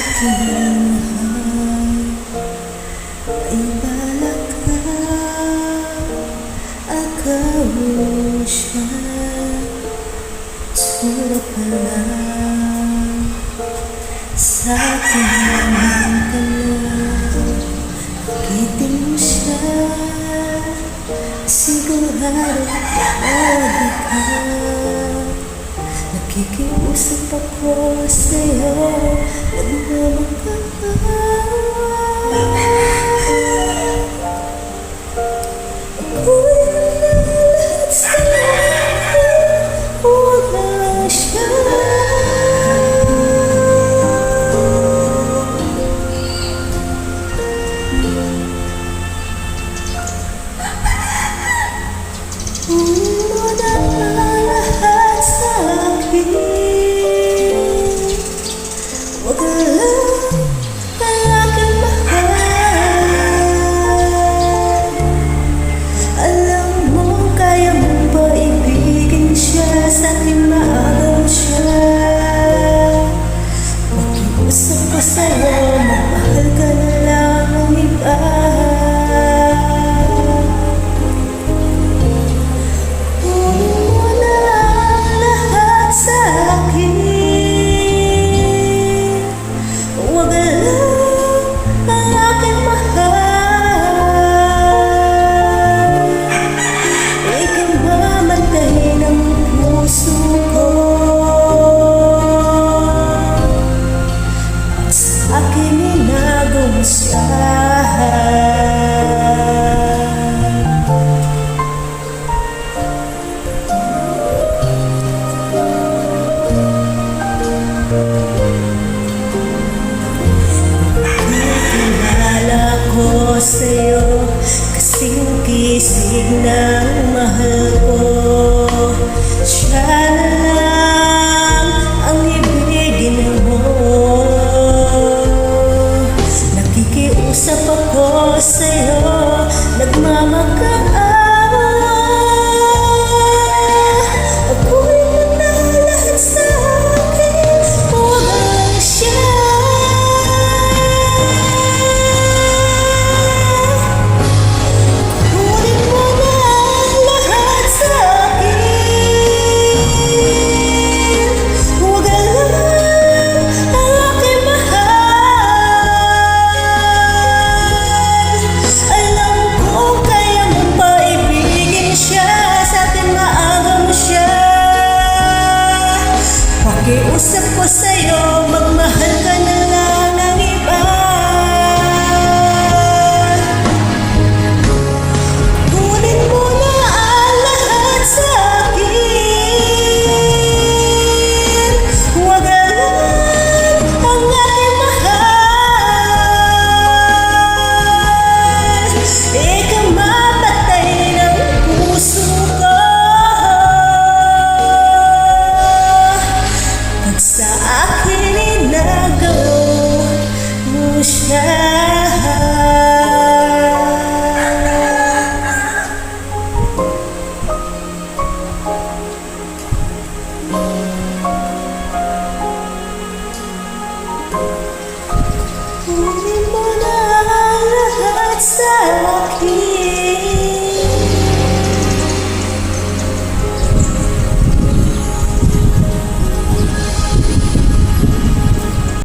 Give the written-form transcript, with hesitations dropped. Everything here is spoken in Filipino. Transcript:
aking mahal, ay balak ka, agawin siya. Tura pa lang sa aking kalam, akitin mo siya, sigurado lagi ka. Nakikiusap ako sa'yo, ako'y lahat sa'yo, wala siya. Muna lahat sa'kin, wag lang ang aking mahal. Alam mo, kaya mo ba ibigin siya, sa'kin maagaw siya. Makiusap ko sa'yo, magmahal ka na lang ng iba. Aking inagusyahan, kilala ko sa'yo, kasing kisig ng mahal ko. Siya na lang ang ibigin mo. Nakikiusap ako sa'yo, nagmamakaan. Ako'y manalahat sa'kin, wag lang siya. Kunin mo na lahat sa'kin, wag lang ang aking mahal. Alam ko, kaya mo pa ibigin siya, sa'kin maaga mo siya. Pakiusap ko sa'yo, magmahal ka na lang ng iba. Kunin mo na ang lahat sa'kin, wag lang ang aking mahal. Ikaw mapatay ng puso ko, pag sa akin inagaw mo siya. Kunin mo na lahat sa'kin.